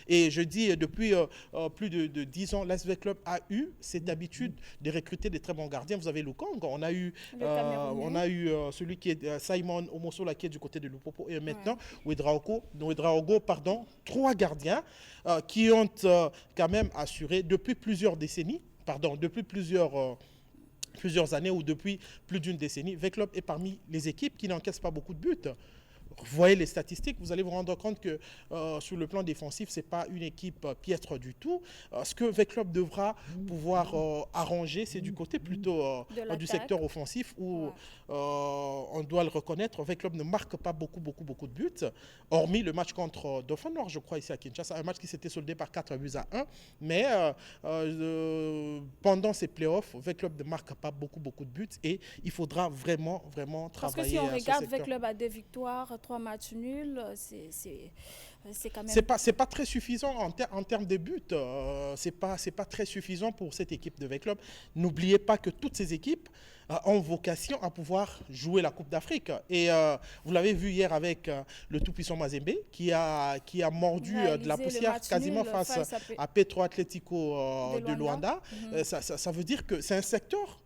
Et je dis, depuis plus de 10 ans, l'ASV Club a eu cette habitude de recruter des très bons gardiens. Vous avez Lukong, Le Camerounais. celui qui est Simon Omosola qui est du côté de Lupopo, et maintenant Ouais. Ouedraogo, pardon, trois gardiens qui ont quand même assuré depuis plusieurs décennies, pardon, depuis plusieurs années ou depuis plus d'une décennie, V-Club est parmi les équipes qui n'encaissent pas beaucoup de buts. Voyez les statistiques, vous allez vous rendre compte que sur le plan défensif, ce n'est pas une équipe piètre du tout. Ce que V-Club devra pouvoir arranger, c'est du côté plutôt De du l'attaque. secteur offensif où Ouais. on doit le reconnaître, V-Club ne marque pas beaucoup de buts, hormis le match contre Dauphin Nord, je crois, ici à Kinshasa, un match qui s'était soldé par 4 buts à 1. Mais pendant ces playoffs, V-Club ne marque pas beaucoup de buts et il faudra vraiment Parce que si travailler on à ce regarde avec secteur. club à 2 victoires, 3 matchs nuls, c'est quand même. C'est pas très suffisant en termes de buts. C'est pas très suffisant pour cette équipe de V-Club. N'oubliez pas que toutes ces équipes ont vocation à pouvoir jouer la Coupe d'Afrique. Et vous l'avez vu hier avec le tout-puissant Mazembe qui a mordu de la Réaliser le poussière match quasiment nul face face à Petro Atlético de de Luanda. Luanda. Ça veut dire que c'est un secteur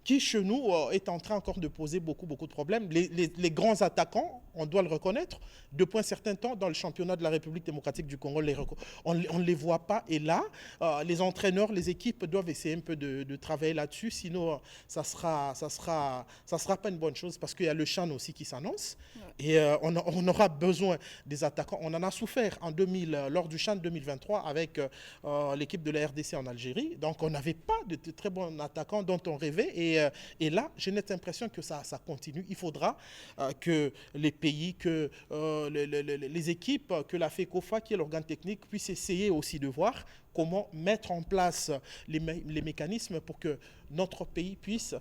qui chez nous est en train encore de poser beaucoup de problèmes. Les grands attaquants, on doit le reconnaître, depuis un certain temps dans le championnat de la République démocratique du Congo, on ne les voit pas. Et là, les entraîneurs, les équipes doivent essayer un peu de travailler là-dessus, sinon ça sera pas une bonne chose parce qu'il y a le Chan aussi qui s'annonce. Ouais. Et on aura besoin des attaquants. On en a souffert en 2000, lors du Chan 2023 avec l'équipe de la RDC en Algérie. Donc on n'avait pas de très bons attaquants dont on rêvait. Et là, j'ai cette impression que ça continue. Il faudra que les pays, que les équipes, que la FECOFA, qui est l'organe technique, puissent essayer aussi de voir comment mettre en place les mécanismes pour que notre pays puisse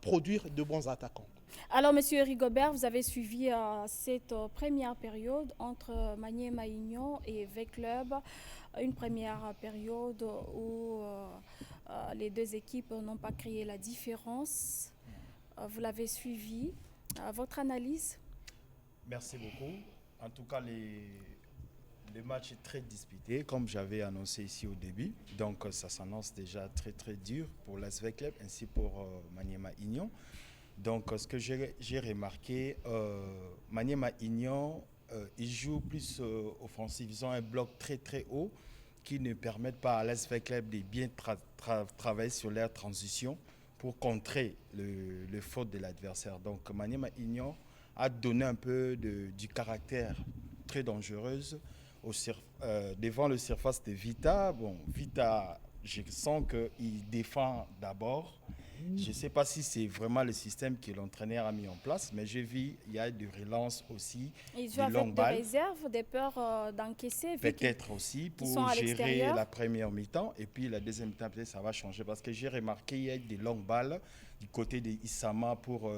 produire de bons attaquants. Alors, Monsieur Rigobert, vous avez suivi cette première période entre Maniema Union et V-Club, une première période où les deux équipes n'ont pas créé la différence. Vous l'avez suivi. Votre analyse? Merci beaucoup. En tout cas, le match est très disputé, comme j'avais annoncé ici au début. Donc, ça s'annonce déjà très dur pour l'ASV Club ainsi pour Maniema Union. Donc, ce que j'ai remarqué, Maniema Union, ils jouent plus offensif. Ils ont un bloc très haut qui ne permettent pas à l'ASV Club de bien travailler sur leur transition pour contrer le faute de l'adversaire. Donc, Maniema Union a donné un peu du caractère très dangereuse devant le surface de Vita. Bon, Vita, je sens qu'il défend d'abord. Je ne sais pas si c'est vraiment le système que l'entraîneur a mis en place, mais j'ai vu il y a des relances aussi, Ils jouent des avec longues des balles. réserves, des peurs d'encaisser, vu qu'ils Peut-être aussi sont pour à gérer l'extérieur. la première mi-temps et puis la deuxième mi-temps peut-être ça va changer parce que j'ai remarqué il y a des longues balles du côté de Issama pour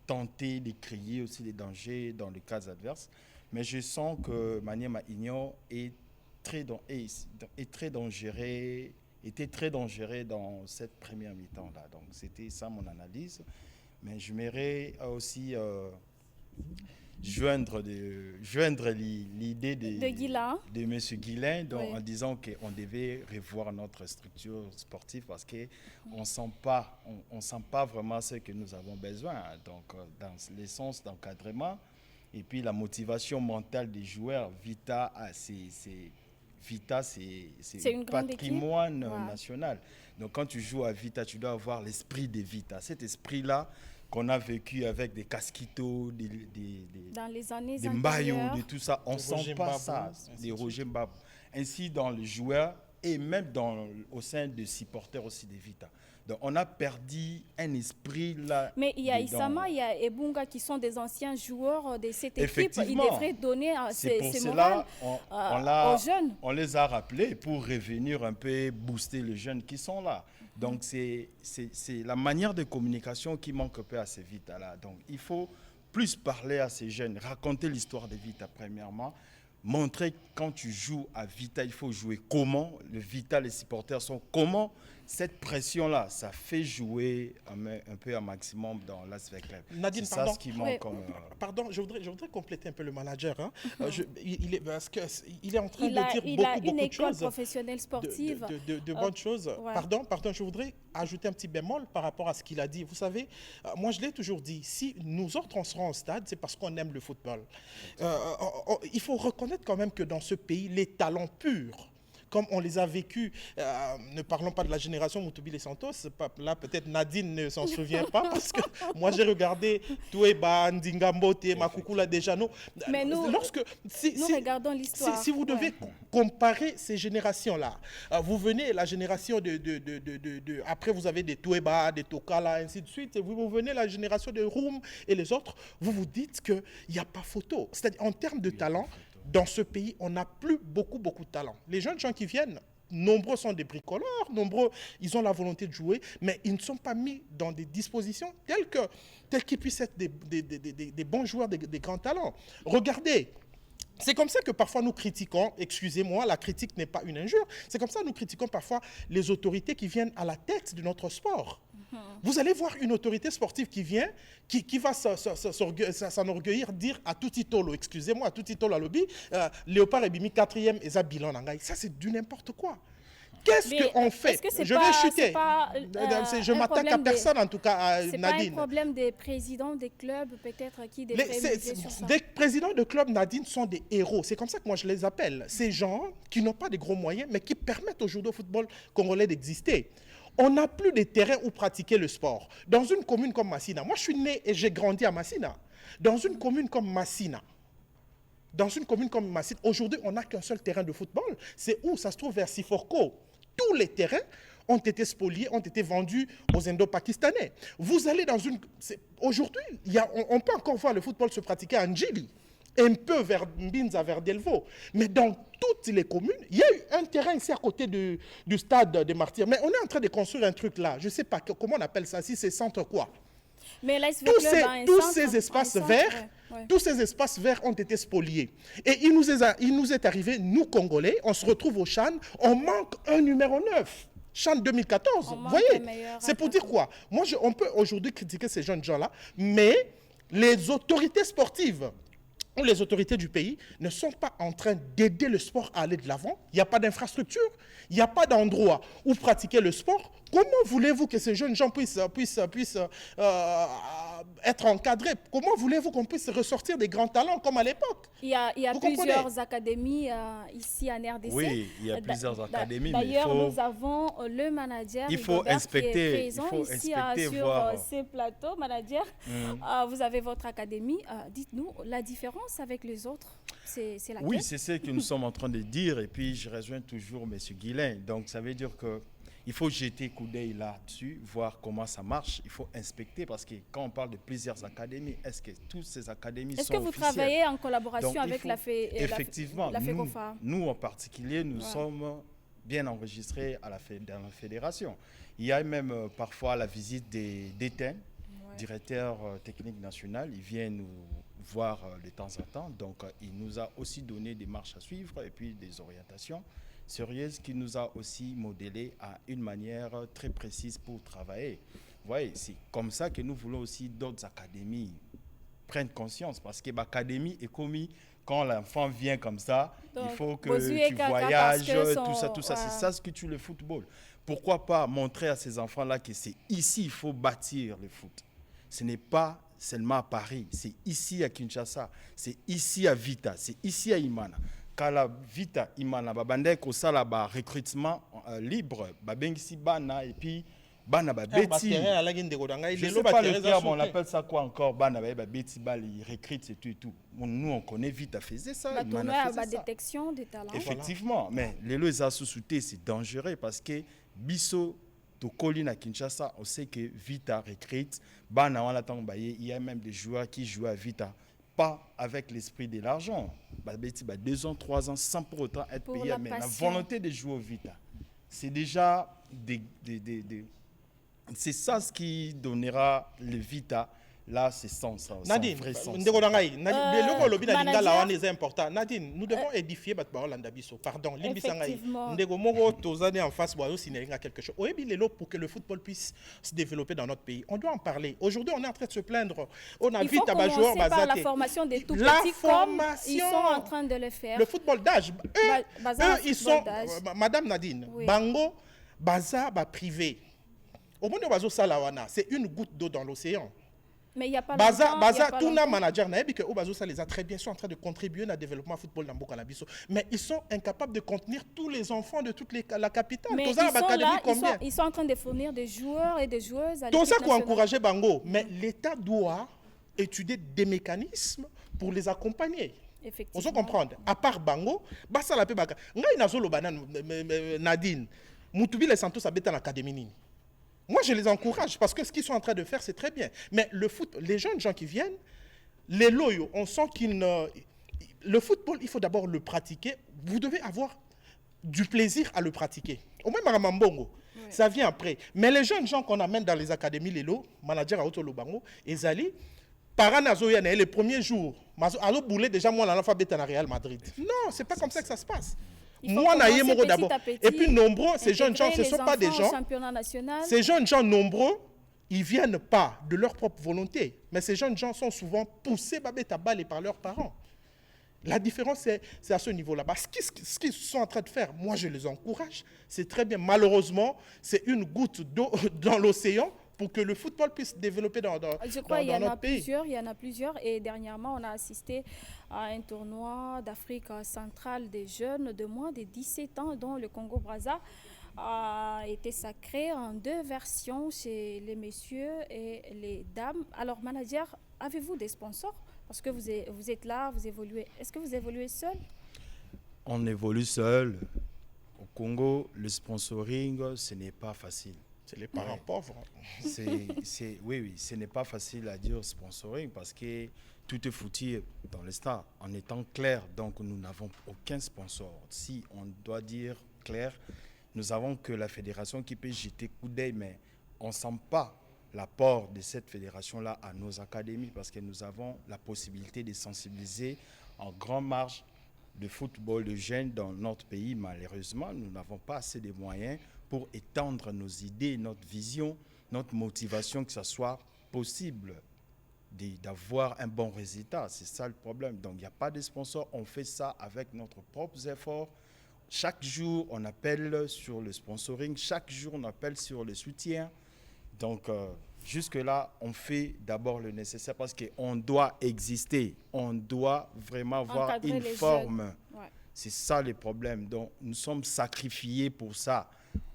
tenter de créer aussi des dangers dans les cas adverses. Mais je sens que Maniema Union est très dangereux, était très dangereux dans cette première mi-temps là. Donc c'était ça mon analyse. Mais je m'aimerais aussi joindre l'idée De Guilain. de M. Guillain Oui. en disant qu'on devait revoir notre structure sportive parce qu'on ne sent pas vraiment ce que nous avons besoin. Donc, dans le sens d'encadrement et puis la motivation mentale des joueurs, Vita, C'est c'est une grande équipe. patrimoine Ouais. national. Donc quand tu joues à Vita, tu dois avoir l'esprit de Vita. Cet esprit-là qu'on a vécu avec des Casquito, Dans les années des Mbayo, de antérieures, tout ça, on ne De sent Roger pas Mbabou, ça, ainsi des de Roger suite. Mbabou. Ainsi dans les joueurs et même au sein des supporters aussi de Vita. Donc on a perdu un esprit là mais il y a dedans. Isama, il y a Ebunga qui sont des anciens joueurs de cette équipe. Ils Effectivement, devraient donner c'est pour ces cela morales aux jeunes. on les a rappelés pour revenir un peu booster les jeunes qui sont là. Donc c'est la manière de communication qui manque un peu à ces Vita-là. Donc il faut plus parler à ces jeunes, raconter l'histoire de Vita premièrement, montrer quand tu joues à Vita, il faut jouer comment, le Vita, les supporters sont comment, cette pression-là, ça fait jouer un peu un maximum dans l'Asvel Club. Nadine, c'est pardon. ça ce qui manque comme... Pardon, je voudrais compléter un peu le manager. Hein. Parce que il est en train de dire il beaucoup a une de école choses. professionnelle sportive. De bonnes choses. Ouais. Pardon, je voudrais ajouter un petit bémol par rapport à ce qu'il a dit. Vous savez, moi je l'ai toujours dit, si nous autres on se rend au stade, c'est parce qu'on aime le football. Il faut reconnaître quand même que dans ce pays, les talents purs, comme on les a vécus, ne parlons pas de la génération Moutoubi Santos, là peut-être Nadine ne s'en souvient pas, parce que moi j'ai regardé Toueba, Ndingambote, Makoukoula Dejano. Mais nous, nous regardons l'histoire. Si vous devez comparer ces générations-là, vous venez la génération après vous avez des Toueba, des Tokala, ainsi de suite, et vous venez la génération de Roum et les autres, vous vous dites qu'il n'y a pas photo. C'est-à-dire en termes de talent, dans ce pays, on n'a plus beaucoup de talent. Les jeunes gens qui viennent, nombreux sont des bricoleurs, nombreux, ils ont la volonté de jouer, mais ils ne sont pas mis dans des dispositions telles qu'ils puissent être des bons joueurs, des grands talents. Regardez, c'est comme ça que parfois nous critiquons, excusez-moi, la critique n'est pas une injure, c'est comme ça que nous critiquons parfois les autorités qui viennent à la tête de notre sport. Vous allez voir une autorité sportive qui vient, qui va s'enorgueillir, dire à tout Titolo, excusez-moi, à tout Titolo à lobby, Léopard et Bimi 4e et Zabilan Nangaï. Ça, c'est du n'importe quoi. Qu'est-ce qu'on fait? Je vais chuter. Je m'attaque à personne, en tout cas, à Nadine. C'est pas un problème des présidents des clubs, peut-être, qui devraient miser sur ça. Des présidents de clubs, Nadine, sont des héros. C'est comme ça que moi, je les appelle. Ces gens qui n'ont pas de gros moyens, mais qui permettent au judo football congolais d'exister. On n'a plus de terrain où pratiquer le sport. Dans une commune comme Massina, moi je suis né et j'ai grandi à Massina. Dans une commune comme Massina, aujourd'hui on n'a qu'un seul terrain de football. C'est où? Ça se trouve vers Siforko. Tous les terrains ont été spoliés, ont été vendus aux Indo-Pakistanais. Vous allez dans une... Aujourd'hui, on peut encore voir le football se pratiquer à Ndjili, un peu vers Mbinza, vers Delvaux. Mais dans toutes les communes, il y a eu un terrain ici à côté du stade des Martyrs. Mais on est en train de construire un truc là. Je ne sais pas comment on appelle ça, si c'est centre quoi. Mais là, tous ces espaces verts ont été spoliés. Et il nous est arrivé, nous Congolais, on se retrouve au Chan, on manque un numéro 9. Chan 2014, vous voyez. C'est pour dire quoi? Moi, on peut aujourd'hui critiquer ces jeunes gens-là, mais les autorités sportives où les autorités du pays ne sont pas en train d'aider le sport à aller de l'avant. Il n'y a pas d'infrastructure, il n'y a pas d'endroit où pratiquer le sport. Comment voulez-vous que ces jeunes gens puissent être encadrés? Comment voulez-vous qu'on puisse ressortir des grands talents comme à l'époque? Il y a plusieurs académies ici en RDC. Oui, il y a plusieurs académies. D'ailleurs, nous avons le manager qui est présent ici sur ces plateaux. Manager, vous avez votre académie. Dites-nous la différence avec les autres. C'est laquelle? Oui, c'est ce que nous sommes en train de dire. Et puis, je rejoins toujours M. Guillain. Donc, ça veut dire que il faut jeter coup d'œil là-dessus, voir comment ça marche. Il faut inspecter parce que quand on parle de plusieurs académies, est-ce que toutes ces académies sont officielles? Est-ce que vous travaillez en collaboration avec la Effectivement, FECOFA? nous en particulier, nous sommes bien enregistrés dans la fédération. Il y a même parfois la visite des DETEN, directeur technique national. Il vient nous voir de temps en temps. Donc, il nous a aussi donné des marches à suivre et puis des orientations sérieuse qui nous a aussi modélé à une manière très précise pour travailler. Vous voyez, c'est comme ça que nous voulons aussi d'autres académies prennent conscience parce que l'académie est commis quand l'enfant vient comme ça, donc, il faut que tu voyages, tout ça. C'est ça ce que tue le football. Pourquoi pas montrer à ces enfants-là que c'est ici il faut bâtir le foot. Ce n'est pas seulement à Paris, c'est ici à Kinshasa, c'est ici à Vita, c'est ici à Imana. Kala Vita Imana babande ko sala ba recrutement libre babengisi bana et puis bana ba beti. Je sais pas le terme, on appelle ça quoi encore? Bana ba beti bal ils recrutent et tout. Nous on connaît Vita faisait ça. La détection des talents. Effectivement, voilà. Mais les lois sous-soutés c'est dangereux parce que biso to Colina Kinshasa on sait que Vita recrute bana wala tang baye, il y a même des joueurs qui jouent à Vita. Pas avec l'esprit de l'argent. 2 ans, 3 ans, sans pour autant être payé. Mais la volonté de jouer au Vita, c'est déjà c'est ça ce qui donnera le Vita là, c'est sans Nadine, vrai sens. Nadine, nous devons édifier pardon, Effectivement. en face quelque chose. Pour que le football puisse se développer dans notre pays. On doit en parler. Aujourd'hui, on est en train de se plaindre. On a Il vu faut commencer par la formation des tout petits comme ils sont en train de le faire. Le football d'âge. Eux, ils sont... Madame Nadine, Oui. Bango, Baza, privé. Au monde de Salawana, c'est une goutte d'eau dans l'océan. Mais il n'y a pas Baza, longtemps, il y a pas tout longtemps. manager, que Obazo, ça les a très bien, sont en train de contribuer au développement du football dans Boka Labiso. Mais ils sont incapables de contenir tous les enfants de toute la capitale. Mais Toza, ils sont là, combien ils sont en train de fournir des joueurs et des joueuses à Tout ça l'équipe pour nationale. encourager Bango. Mais l'État doit étudier des mécanismes pour les accompagner. On se Effectivement. comprendre. À part Bango, Bassa la Pebaka. Nga inazolo banan Nadine. Mutubi les Santos habitent à l'académie Nini. Moi, je les encourage parce que ce qu'ils sont en train de faire, c'est très bien. Mais le foot, les jeunes gens qui viennent, les loyaux, on sent qu'ils ne... Le football, il faut d'abord le pratiquer. Vous devez avoir du plaisir à le pratiquer. Au moins, Maramambongo, ça vient après. Mais les jeunes gens qu'on amène dans les académies, les lots, manager à Otolo Bango, Ezali, Paranazoyane, les premiers jours, alors boulé déjà moi l'alphabet en Real Madrid. Non, c'est pas comme ça que ça se passe. Il faut Moi, commencer Naïmoro petit d'abord. à petit, Et puis nombreux, ces jeunes gens, ce ne intégrer sont pas les des enfants gens. au championnat national. Ces jeunes gens nombreux, ils ne viennent pas de leur propre volonté. Mais ces jeunes gens sont souvent poussés à balle par leurs parents. La différence, c'est à ce niveau-là. Ce qu'ils sont en train de faire, moi, je les encourage. C'est très bien. Malheureusement, c'est une goutte d'eau dans l'océan pour que le football puisse se développer dans Je crois qu'il y en notre a pays. plusieurs, il y en a plusieurs. Et dernièrement, on a assisté à un tournoi d'Afrique centrale des jeunes de moins de 17 ans, dont le Congo-Brazza a été sacré en 2 versions chez les messieurs et les dames. Alors, manager, avez-vous des sponsors? Parce que vous êtes là, vous évoluez. Est-ce que vous évoluez seul? On évolue seul. Au Congo, le sponsoring, ce n'est pas facile. C'est les parents pauvres. Oui, ce n'est pas facile à dire sponsoring parce que tout est foutu dans le stade. En étant clair, donc nous n'avons aucun sponsor. Si on doit dire clair, nous avons que la fédération qui peut jeter coup d'œil, mais on ne sent pas l'apport de cette fédération-là à nos académies parce que nous avons la possibilité de sensibiliser en grande marge de football de jeunes dans notre pays. Malheureusement, nous n'avons pas assez de moyens pour étendre nos idées, notre vision, notre motivation, que ce soit possible d'avoir un bon résultat. C'est ça le problème. Donc, il n'y a pas de sponsor. On fait ça avec notre propre effort. Chaque jour, on appelle sur le sponsoring. Chaque jour, on appelle sur le soutien. Donc, jusque-là, on fait d'abord le nécessaire parce qu'on doit exister. On doit vraiment avoir Encadrer une les forme. Ouais. C'est ça le problème. Donc, nous sommes sacrifiés pour ça.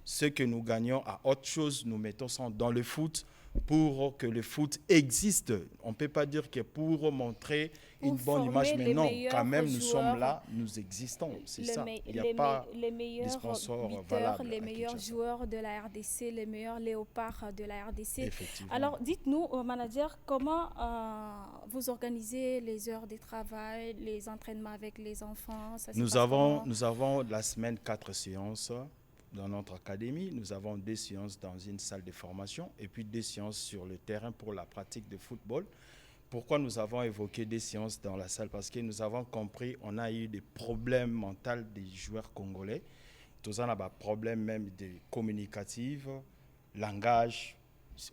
Ce que nous gagnons à autre chose, nous mettons ça dans le foot pour que le foot existe. On ne peut pas dire que pour montrer une bonne image, mais non, quand même, nous sommes là, nous existons. C'est ça. Il n'y a pas les meilleurs de sponsors buteurs, valables les à meilleurs Kinshasa. joueurs de la RDC, les meilleurs léopards de la RDC. Effectivement. Alors, dites-nous, manager, comment vous organisez les heures de travail, les entraînements avec les enfants? Ça se Nous passe avons comment? la semaine 4 séances dans notre académie. Nous avons 2 séances dans une salle de formation et puis 2 séances sur le terrain pour la pratique de football. Pourquoi nous avons évoqué 2 séances dans la salle? Parce que nous avons compris on a eu des problèmes mentaux des joueurs congolais. Tous on a des problèmes même de communicatifs, langage.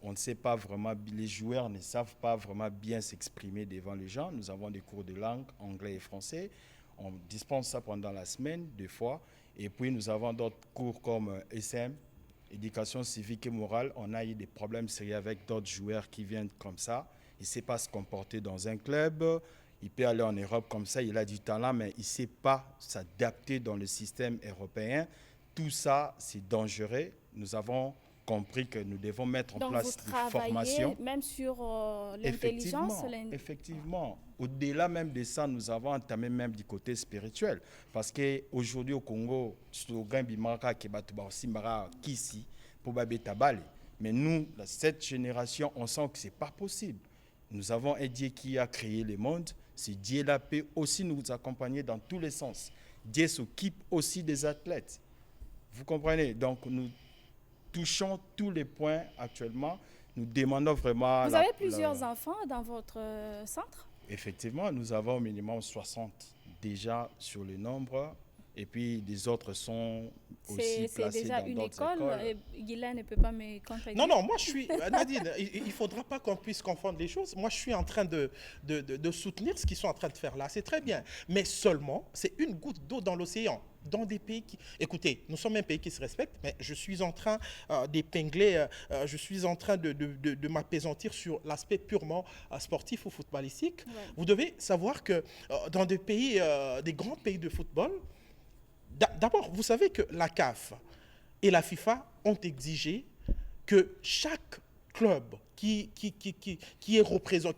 On ne sait pas vraiment, les joueurs ne savent pas vraiment bien s'exprimer devant les gens. Nous avons des cours de langue, anglais et français. On dispense ça pendant la semaine, 2 fois. Et puis, nous avons d'autres cours comme SM, éducation civique et morale. On a eu des problèmes sérieux avec d'autres joueurs qui viennent comme ça. Il ne sait pas se comporter dans un club. Il peut aller en Europe comme ça. Il a du talent, mais il ne sait pas s'adapter dans le système européen. Tout ça, c'est dangereux. Nous avons compris que nous devons mettre en place des formations. Même sur l'intelligence. Effectivement. Au-delà même de ça, nous avons entamé même du côté spirituel. Parce qu'aujourd'hui au Congo, slogan Bimaka Kebatuba Simbara Kisi pour Tabale. Mais nous, cette génération, on sent que ce n'est pas possible. Nous avons un Dieu qui a créé le monde. Ce Dieu-là peut aussi nous accompagner dans tous les sens. Dieu s'occupe aussi des athlètes. Vous comprenez? Donc nous touchons tous les points actuellement. nous demandons vraiment... Vous avez plusieurs enfants dans votre centre? Effectivement, nous avons au minimum 60 déjà sur le nombre. Et puis, des autres sont aussi placés dans d'autres écoles. C'est déjà une école. Guylaine ne peut pas me contredire. Non, moi je suis... Nadine, il ne faudra pas qu'on puisse confondre les choses. Moi, je suis en train de soutenir ce qu'ils sont en train de faire là. C'est très bien. Mais seulement, c'est une goutte d'eau dans l'océan. Dans des pays qui... Écoutez, nous sommes un pays qui se respecte, mais je suis en train d'épingler, je suis en train de m'apaisantir sur l'aspect purement sportif ou footballistique. Ouais. Vous devez savoir que dans des pays, des grands pays de football, d'abord, vous savez que la CAF et la FIFA ont exigé que chaque club qui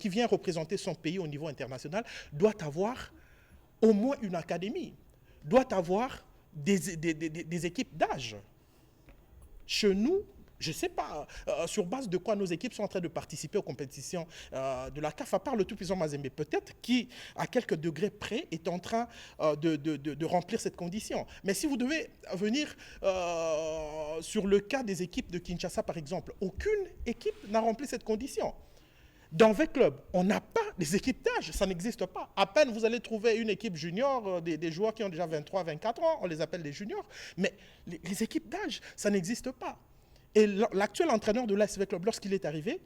vient représenter son pays au niveau international doit avoir au moins une académie, doit avoir des équipes d'âge. Chez nous, je ne sais pas sur base de quoi nos équipes sont en train de participer aux compétitions de la CAF, à part le tout-puissant Mazembe, peut-être qui, à quelques degrés près, est en train de remplir cette condition. Mais si vous devez venir sur le cas des équipes de Kinshasa, par exemple, aucune équipe n'a rempli cette condition. Dans 20 clubs, on n'a pas des équipes d'âge, ça n'existe pas. À peine vous allez trouver une équipe junior, des joueurs qui ont déjà 23, 24 ans, on les appelle des juniors, mais les équipes d'âge, ça n'existe pas. Et l'actuel entraîneur de l'ASV Club, lorsqu'il est arrivé,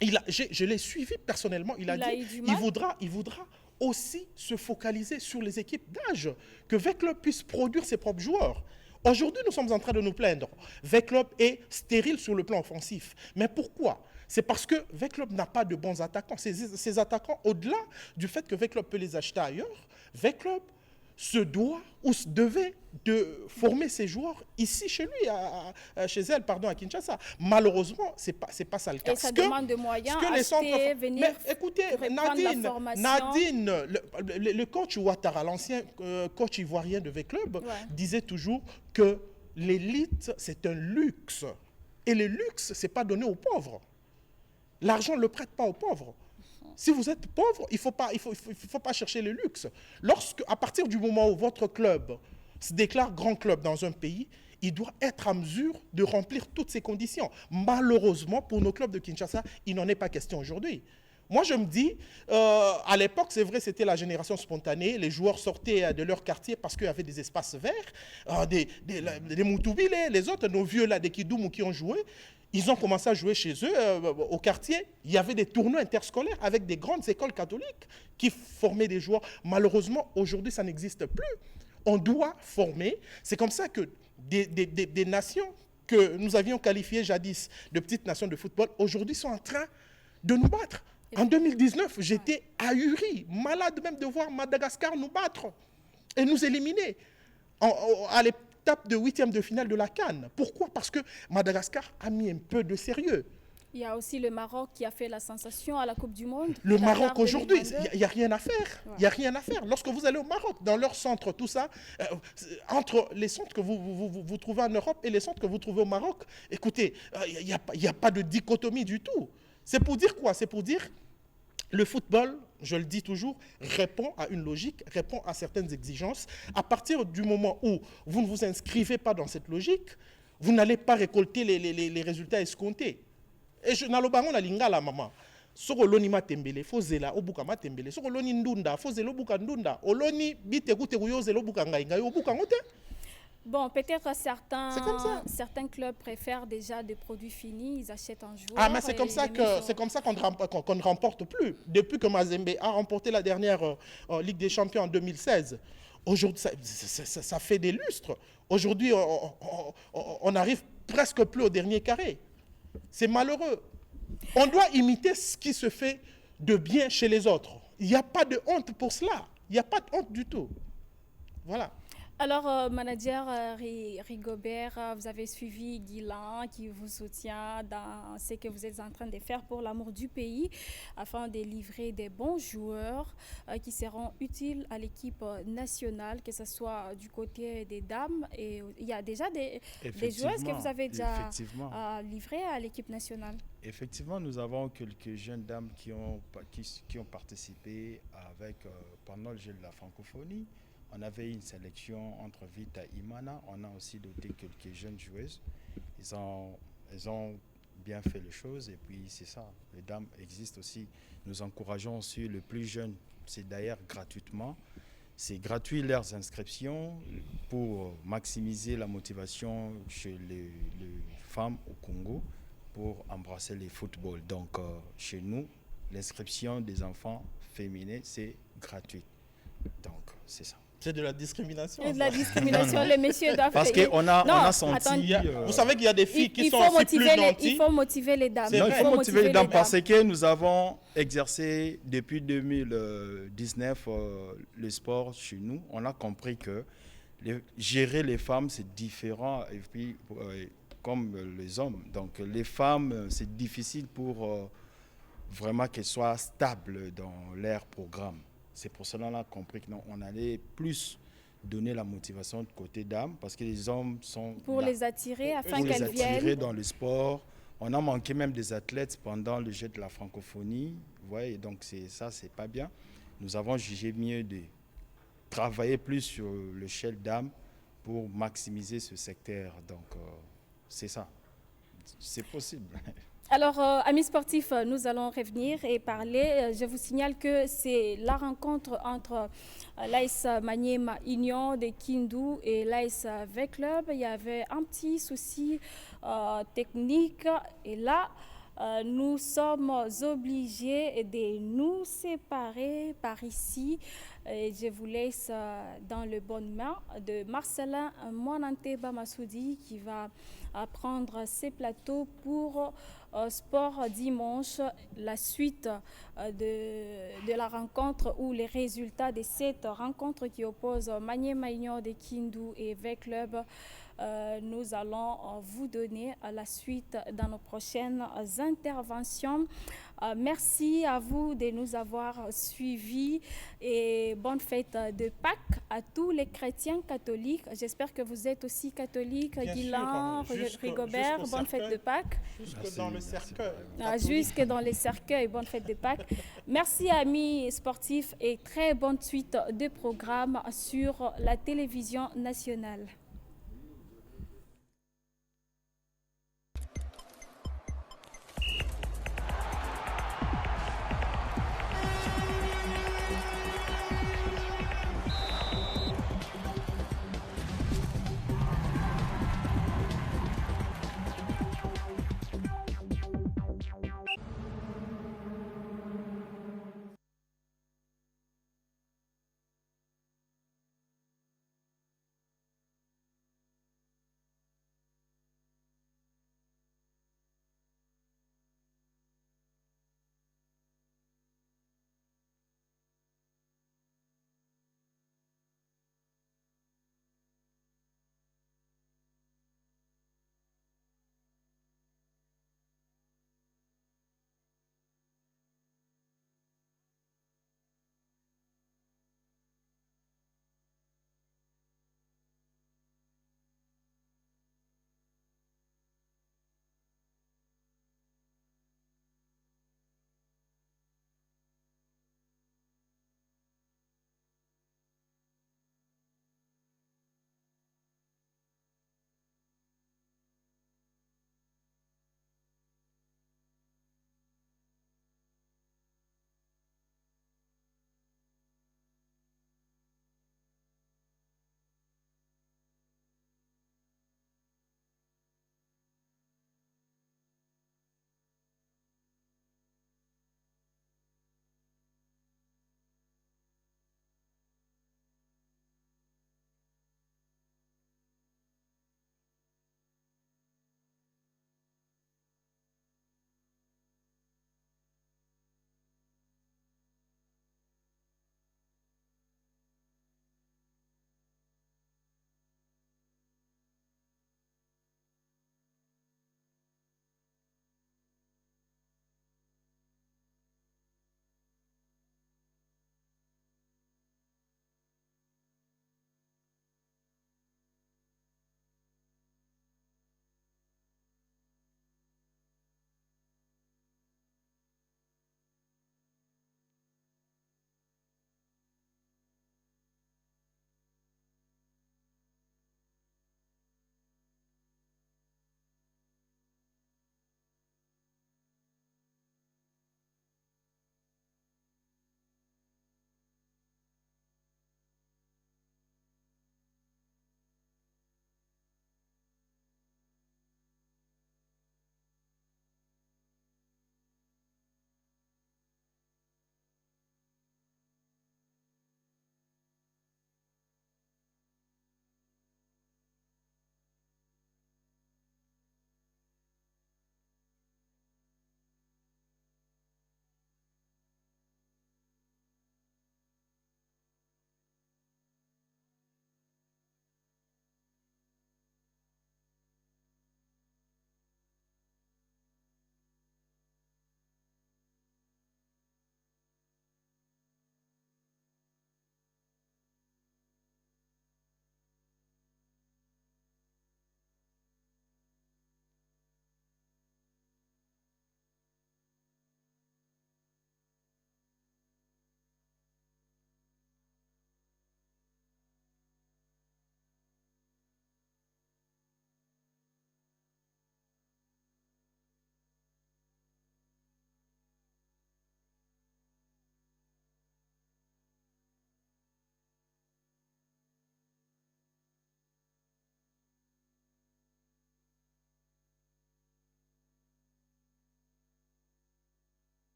je l'ai suivi personnellement, il voudra aussi se focaliser sur les équipes d'âge, que V-Club puisse produire ses propres joueurs. Aujourd'hui, nous sommes en train de nous plaindre. V-Club est stérile sur le plan offensif. Mais pourquoi ? C'est parce que V-Club n'a pas de bons attaquants. Ces attaquants, au-delà du fait que V-Club peut les acheter ailleurs, V-Club se doit ou se devait de former ses joueurs ici chez lui, chez elle, à Kinshasa. Malheureusement, c'est pas ça le cas. Et ça demande de moyens, acheter, venir. Mais écoutez, Nadine, le coach Ouattara, l'ancien coach ivoirien de V-Club, disait toujours que l'élite, c'est un luxe. Et le luxe, c'est pas donné aux pauvres. L'argent ne le prête pas aux pauvres. Si vous êtes pauvre, il faut pas chercher le luxe. À partir du moment où votre club se déclare grand club dans un pays, il doit être en mesure de remplir toutes ces conditions. Malheureusement, pour nos clubs de Kinshasa, il n'en est pas question aujourd'hui. Moi, je me dis, à l'époque, c'est vrai, c'était la génération spontanée. Les joueurs sortaient de leur quartier parce qu'il y avait des espaces verts, des Moutoubile, les autres, nos vieux là, des Kidoumou qui ont joué. Ils ont commencé à jouer chez eux, au quartier. Il y avait des tournois interscolaires avec des grandes écoles catholiques qui formaient des joueurs. Malheureusement, aujourd'hui, ça n'existe plus. On doit former. C'est comme ça que des nations que nous avions qualifiées jadis de petites nations de football, aujourd'hui sont en train de nous battre. En 2019, j'étais ahuri, malade même de voir Madagascar nous battre et nous éliminer à l'étape de 8e de finale de la CAN. Pourquoi ? Parce que Madagascar a mis un peu de sérieux. Il y a aussi le Maroc qui a fait la sensation à la Coupe du Monde. Le Maroc aujourd'hui, il n'y a rien à faire. Il n'y a rien à faire. Lorsque vous allez au Maroc, dans leur centre, tout ça, entre les centres que vous trouvez en Europe et les centres que vous trouvez au Maroc, écoutez, il n'y a pas de dichotomie du tout. C'est pour dire quoi ? C'est pour dire le football, je le dis toujours, répond à une logique, répond à certaines exigences. À partir du moment où vous ne vous inscrivez pas dans cette logique, vous n'allez pas récolter les résultats escomptés. Et je n'ai pas de lingala, maman. Soko loni matembele, fozela obuka matembele. Soko loni ndunda, fozela obuka ndunda. Oloni bite gute kuyozela obuka ngai obuka ngote. Bon, peut-être certains clubs préfèrent déjà des produits finis, ils achètent un joueur. Ah, mais c'est comme ça qu'on ne remporte plus. Depuis que Mazembe a remporté la dernière Ligue des Champions en 2016, aujourd'hui, ça fait des lustres. Aujourd'hui, on n'arrive presque plus au dernier carré. C'est malheureux. On doit imiter ce qui se fait de bien chez les autres. Il n'y a pas de honte pour cela. Il n'y a pas de honte du tout. Voilà. Alors, manager Rigobert, vous avez suivi Guilain qui vous soutient dans ce que vous êtes en train de faire pour l'amour du pays afin de livrer des bons joueurs qui seront utiles à l'équipe nationale, que ce soit du côté des dames. Et il y a déjà des joueuses que vous avez déjà livrées à l'équipe nationale. Effectivement, nous avons quelques jeunes dames qui ont participé pendant le jeu de la francophonie. On avait une sélection entre Vita et Imana. On a aussi doté quelques jeunes joueuses. Elles ont bien fait les choses. Et puis c'est ça, les dames existent aussi. Nous encourageons aussi les plus jeunes, c'est d'ailleurs gratuitement. C'est gratuit leurs inscriptions pour maximiser la motivation chez les femmes au Congo pour embrasser le football. Donc chez nous, l'inscription des enfants féminins, c'est gratuit. Donc c'est ça. C'est de la discrimination. Et de la discrimination, les messieurs doivent Parce payer. qu'on a, Non, on a senti... attendez. Vous savez qu'il y a des filles qui Il sont faut aussi plus motiver nantis. il faut motiver les dames. C'est Non, vrai. il faut motiver les dames dames. parce que nous avons exercé depuis 2019 le sport chez nous. On a compris que gérer les femmes, c'est différent et puis, comme les hommes. Donc les femmes, c'est difficile pour vraiment qu'elles soient stables dans leur programme. C'est pour cela qu'on a compris qu'on allait plus donner la motivation de côté dames parce que les hommes sont Pour là les attirer afin pour les qu'elles attirer viennent. dans le sport. On a manqué même des athlètes pendant le jeu de la francophonie. Vous voyez, donc ça, c'est pas bien. Nous avons jugé mieux de travailler plus sur l'échelle dames pour maximiser ce secteur. Donc, c'est ça. C'est possible. Alors, amis sportifs, nous allons revenir et parler. Je vous signale que c'est la rencontre entre l'AS Maniema Union de Kindu et l'AS V-Club. Il y avait un petit souci technique et là, nous sommes obligés de nous séparer par ici. Et je vous laisse dans les bonnes mains de Marcelin Moinanteba Massoudi qui va prendre ses plateaux pour Sport Dimanche, la suite de la rencontre ou les résultats de cette rencontre qui oppose Maniema Union de Kindu et V-Club. Nous allons vous donner la suite dans nos prochaines interventions. Merci à vous de nous avoir suivis et bonne fête de Pâques à tous les chrétiens catholiques. J'espère que vous êtes aussi catholiques, Guilain, Rigobert, bonne fête de Pâques. Jusque dans le cercueil. Jusque dans les cercueils, bonne fête de Pâques. Merci amis sportifs et très bonne suite de programmes sur la télévision nationale.